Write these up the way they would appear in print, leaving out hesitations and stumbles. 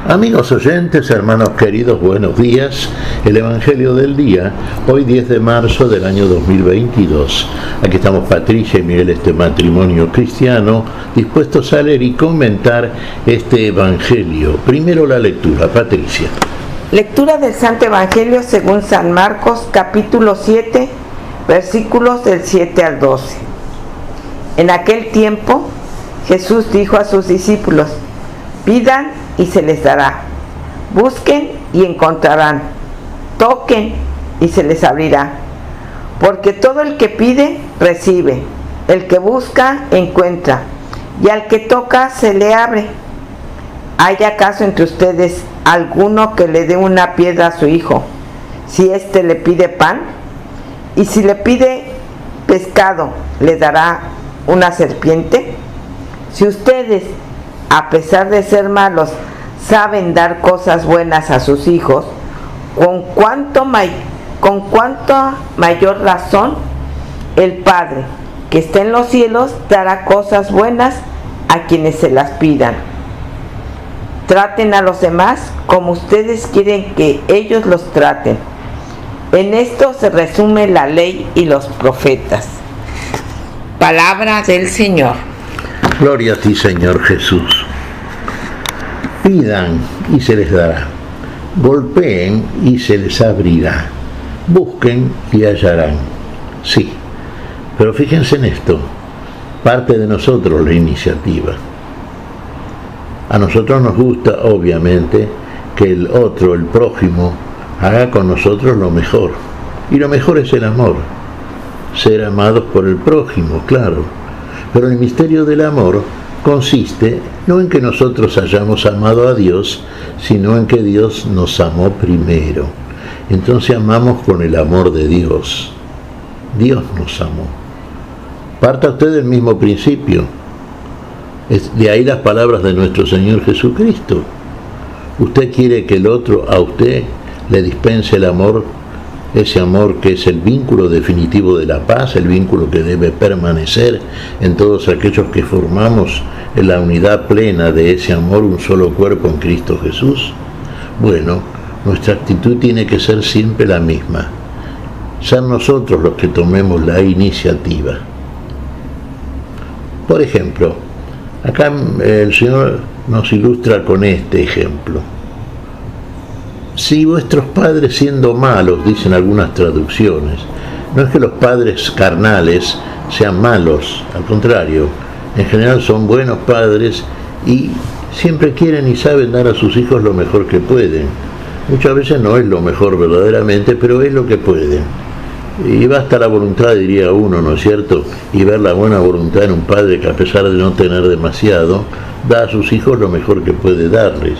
Amigos oyentes, hermanos queridos, buenos días. El Evangelio del día, hoy 10 de marzo del año 2022. Aquí estamos Patricia y Miguel, este matrimonio cristiano, dispuestos a leer y comentar este Evangelio. Primero la lectura, Patricia. Lectura del Santo Evangelio según San Marcos, capítulo 7, versículos del 7 al 12. En aquel tiempo, Jesús dijo a sus discípulos: pidan y se les dará, busquen y encontrarán, toquen y se les abrirá. Porque todo el que pide, recibe, el que busca, encuentra, y al que toca, se le abre. ¿Hay acaso entre ustedes alguno que le dé una piedra a su hijo, si éste le pide pan? ¿Y si le pide pescado, le dará una serpiente? Si ustedes, a pesar de ser malos, saben dar cosas buenas a sus hijos, con cuánto mayor razón el Padre que está en los cielos dará cosas buenas a quienes se las pidan. Traten a los demás como ustedes quieren que ellos los traten. En esto se resume la ley y los profetas. Palabra del Señor. Gloria a ti, Señor Jesús. Pidan y se les dará. Golpeen y se les abrirá. Busquen y hallarán. Sí, pero fíjense en esto. Parte de nosotros la iniciativa. A nosotros nos gusta, obviamente, que el otro, el prójimo, haga con nosotros lo mejor. Y lo mejor es el amor. Ser amados por el prójimo, claro. Pero el misterio del amor consiste no en que nosotros hayamos amado a Dios, sino en que Dios nos amó primero. Entonces amamos con el amor de Dios. Dios nos amó. Parta usted del mismo principio. De ahí las palabras de nuestro Señor Jesucristo. Usted quiere que el otro a usted le dispense el amor, ese amor que es el vínculo definitivo de la paz, el vínculo que debe permanecer en todos aquellos que formamos en la unidad plena de ese amor, un solo cuerpo en Cristo Jesús. Bueno, nuestra actitud tiene que ser siempre la misma, ser nosotros los que tomemos la iniciativa. Por ejemplo, acá el Señor nos ilustra con este ejemplo. Si vuestros padres, siendo malos, dicen algunas traducciones, no es que los padres carnales sean malos, al contrario, en general son buenos padres y siempre quieren y saben dar a sus hijos lo mejor que pueden. Muchas veces no es lo mejor verdaderamente, pero es lo que pueden. Y basta la voluntad, diría uno, ¿no es cierto? Y ver la buena voluntad en un padre que, a pesar de no tener demasiado, da a sus hijos lo mejor que puede darles.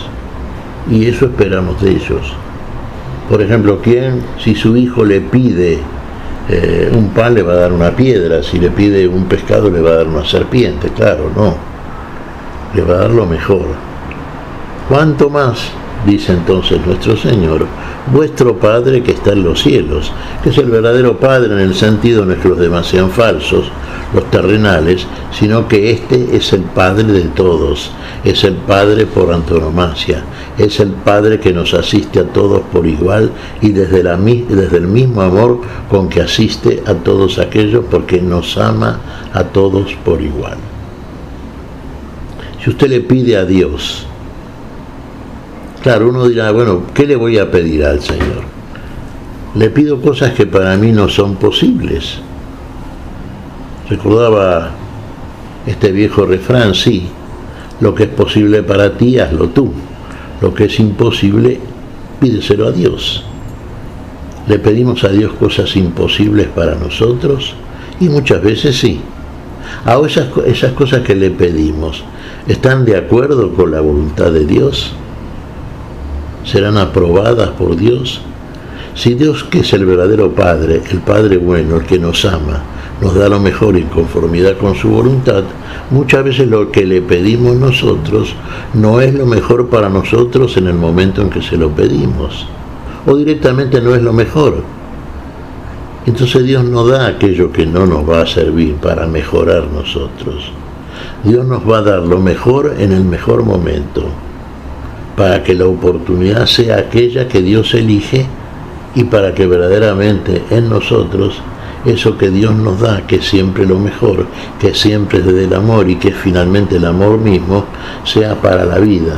Y eso esperamos de ellos. Por ejemplo, ¿quién, si su hijo le pide un pan, le va a dar una piedra? Si le pide un pescado, le va a dar una serpiente. Claro, no. Le va a dar lo mejor. ¿Cuánto más? Dice entonces nuestro Señor: vuestro Padre que está en los cielos, que es el verdadero Padre en el sentido no es que los demás sean falsos, los terrenales, sino que este es el Padre de todos, es el Padre por antonomasia, es el Padre que nos asiste a todos por igual y desde el mismo amor con que asiste a todos aquellos, porque nos ama a todos por igual. Si usted le pide a Dios, claro, uno dirá, bueno, ¿qué le voy a pedir al Señor? Le pido cosas que para mí no son posibles. Recordaba este viejo refrán: sí, lo que es posible para ti, hazlo tú. Lo que es imposible, pídeselo a Dios. Le pedimos a Dios cosas imposibles para nosotros, y muchas veces sí. Ahora esas cosas que le pedimos, ¿están de acuerdo con la voluntad de Dios? ¿Serán aprobadas por Dios? Si Dios, que es el verdadero Padre, el Padre bueno, el que nos ama, nos da lo mejor en conformidad con su voluntad, muchas veces lo que le pedimos nosotros no es lo mejor para nosotros en el momento en que se lo pedimos, o directamente no es lo mejor. Entonces Dios no da aquello que no nos va a servir para mejorar nosotros. Dios nos va a dar lo mejor en el mejor momento. para que la oportunidad sea aquella que Dios elige y para que verdaderamente en nosotros eso que Dios nos da, que es siempre lo mejor, que siempre es desde el amor y que es finalmente el amor mismo, sea para la vida.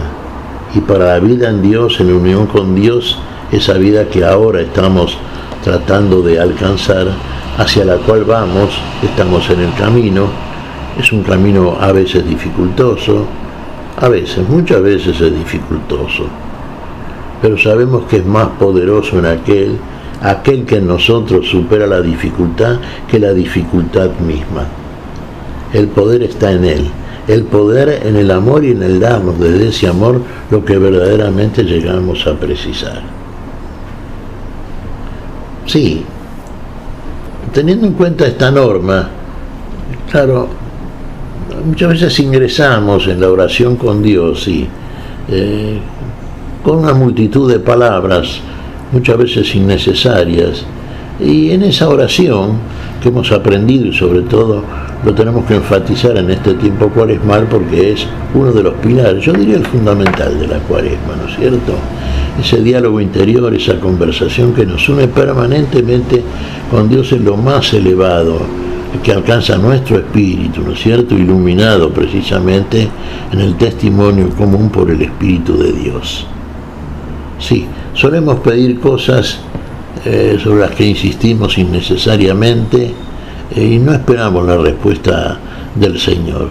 Y para la vida en Dios, en unión con Dios, esa vida que ahora estamos tratando de alcanzar, hacia la cual vamos, estamos en el camino. Es un camino a veces dificultoso, muchas veces es dificultoso, pero sabemos que es más poderoso en aquel que en nosotros supera la dificultad que la dificultad misma. El poder está en Él, el poder en el amor y en el darnos desde ese amor lo que verdaderamente llegamos a precisar. Sí, teniendo en cuenta esta norma, claro, muchas veces ingresamos en la oración con Dios y con una multitud de palabras, muchas veces innecesarias, y en esa oración que hemos aprendido y sobre todo lo tenemos que enfatizar en este tiempo cuaresmal porque es uno de los pilares, yo diría el fundamental de la cuaresma, ¿no es cierto? Ese diálogo interior, esa conversación que nos une permanentemente con Dios en lo más elevado, que alcanza nuestro espíritu, ¿no es cierto?, iluminado precisamente en el testimonio común por el Espíritu de Dios. Sí, solemos pedir cosas sobre las que insistimos innecesariamente y no esperamos la respuesta del Señor,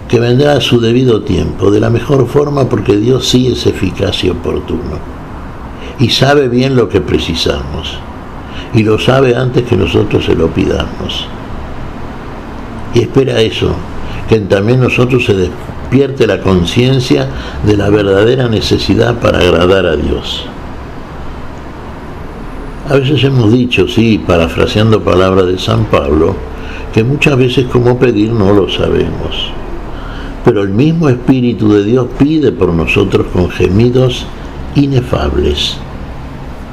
que vendrá a su debido tiempo, de la mejor forma, porque Dios sí es eficaz y oportuno y sabe bien lo que precisamos y lo sabe antes que nosotros se lo pidamos. Y espera eso, que también nosotros se despierte la conciencia de la verdadera necesidad para agradar a Dios. A veces hemos dicho, sí, parafraseando palabras de San Pablo, que muchas veces cómo pedir no lo sabemos. Pero el mismo Espíritu de Dios pide por nosotros con gemidos inefables.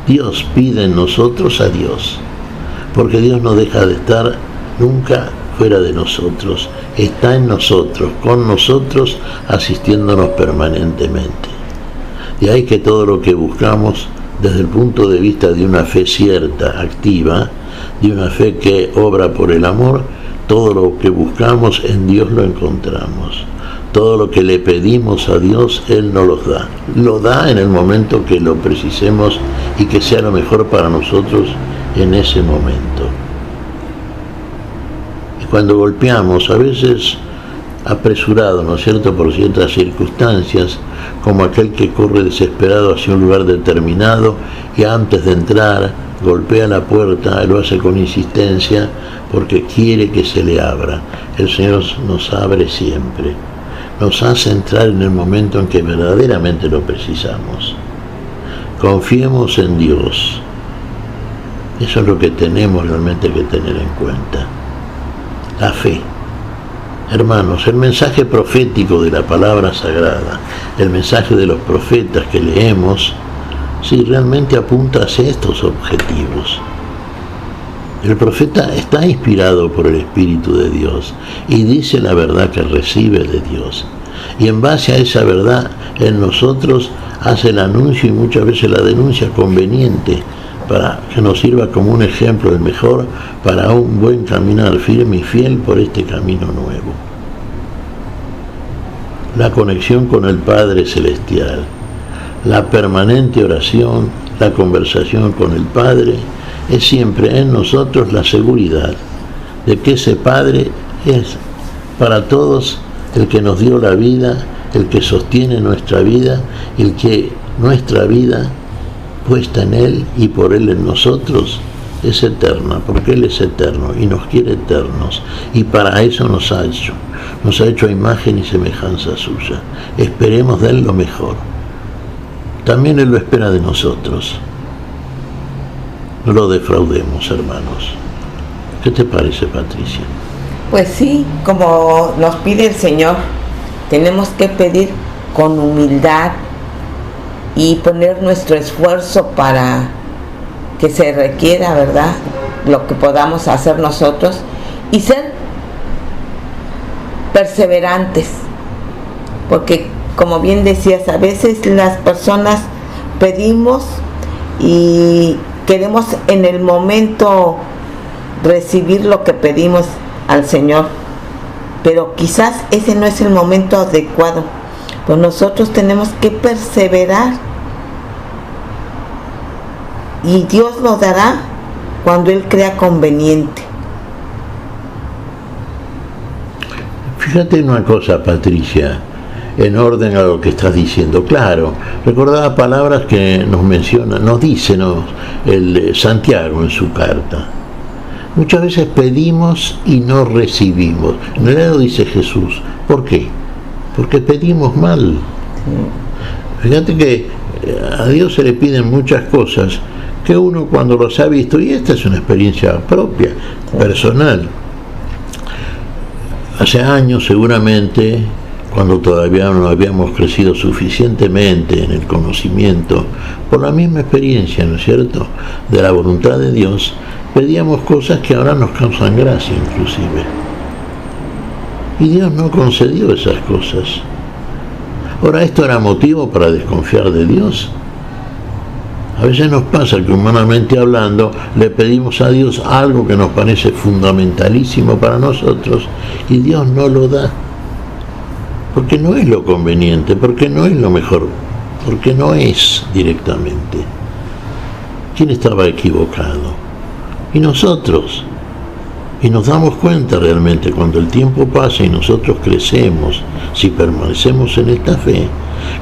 Dios pide en nosotros a Dios, porque Dios no deja de estar nunca fuera de nosotros, está en nosotros, con nosotros, asistiéndonos permanentemente. De ahí que todo lo que buscamos desde el punto de vista de una fe cierta, activa, de una fe que obra por el amor, todo lo que buscamos en Dios lo encontramos. Todo lo que le pedimos a Dios, Él nos los da. Lo da en el momento que lo precisemos y que sea lo mejor para nosotros en ese momento. Cuando golpeamos, a veces apresurado, ¿no es cierto?, por ciertas circunstancias, como aquel que corre desesperado hacia un lugar determinado y antes de entrar golpea la puerta, lo hace con insistencia porque quiere que se le abra. El Señor nos abre siempre, nos hace entrar en el momento en que verdaderamente lo precisamos. Confiemos en Dios. Eso es lo que tenemos realmente que tener en cuenta. La fe. Hermanos, el mensaje profético de la palabra sagrada, el mensaje de los profetas que leemos, sí, realmente apunta hacia estos objetivos. El profeta está inspirado por el Espíritu de Dios y dice la verdad que recibe de Dios. Y en base a esa verdad, en nosotros hace el anuncio y muchas veces la denuncia conveniente para que nos sirva como un ejemplo, el mejor, para un buen caminar firme y fiel por este camino nuevo. La conexión con el Padre Celestial, la permanente oración, la conversación con el Padre, es siempre en nosotros la seguridad de que ese Padre es para todos el que nos dio la vida, el que sostiene nuestra vida, el que nuestra vida puesta en Él y por Él en nosotros es eterna, porque Él es eterno y nos quiere eternos, y para eso nos ha hecho a imagen y semejanza suya. Esperemos de Él lo mejor. También Él lo espera de nosotros. No lo defraudemos, hermanos. ¿Qué te parece, Patricia? Pues sí, como nos pide el Señor, tenemos que pedir con humildad y poner nuestro esfuerzo para que se requiera, ¿verdad?, lo que podamos hacer nosotros, y ser perseverantes, porque como bien decías, a veces las personas pedimos y queremos en el momento recibir lo que pedimos al Señor, pero quizás ese no es el momento adecuado. Pues nosotros tenemos que perseverar y Dios lo dará cuando Él crea conveniente. Fíjate una cosa, Patricia, en orden a lo que estás diciendo. Claro, recordaba palabras que nos menciona, nos dice el Santiago en su carta. Muchas veces pedimos y no recibimos. En realidad lo dice Jesús. ¿Por qué? Porque pedimos mal. Fíjate que a Dios se le piden muchas cosas que uno cuando los ha visto, y esta es una experiencia propia, personal. Hace años seguramente, cuando todavía no habíamos crecido suficientemente en el conocimiento, por la misma experiencia, ¿no es cierto?, de la voluntad de Dios, pedíamos cosas que ahora nos causan gracia inclusive. Y Dios no concedió esas cosas. Ahora, ¿esto era motivo para desconfiar de Dios? A veces nos pasa que humanamente hablando le pedimos a Dios algo que nos parece fundamentalísimo para nosotros y Dios no lo da. Porque no es lo conveniente, porque no es lo mejor, porque no es directamente. ¿Quién estaba equivocado? Y nosotros. Y nos damos cuenta realmente cuando el tiempo pasa y nosotros crecemos, si permanecemos en esta fe,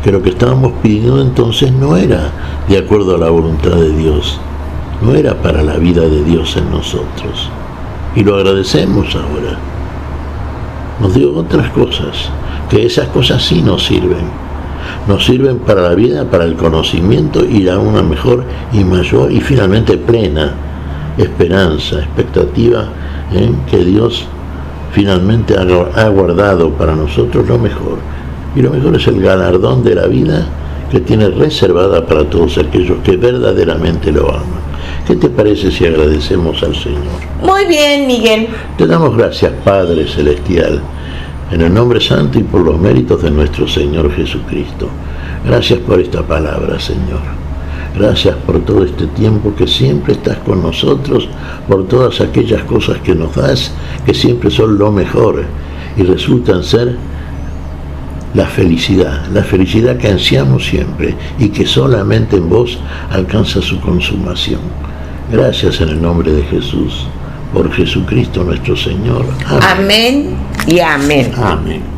que lo que estábamos pidiendo entonces no era de acuerdo a la voluntad de Dios, no era para la vida de Dios en nosotros. Y lo agradecemos ahora. Nos dio otras cosas, que esas cosas sí nos sirven para la vida, para el conocimiento y a una mejor y mayor y finalmente plena esperanza, expectativa, que Dios finalmente ha guardado para nosotros lo mejor. Y lo mejor es el galardón de la vida que tiene reservada para todos aquellos que verdaderamente lo aman. ¿Qué te parece si agradecemos al Señor? Muy bien, Miguel. Te damos gracias, Padre Celestial, en el nombre santo y por los méritos de nuestro Señor Jesucristo. Gracias por esta palabra, Señor. Gracias por todo este tiempo que siempre estás con nosotros, por todas aquellas cosas que nos das, que siempre son lo mejor y resultan ser la felicidad que ansiamos siempre y que solamente en vos alcanza su consumación. Gracias en el nombre de Jesús, por Jesucristo nuestro Señor. Amén y amén. Amén.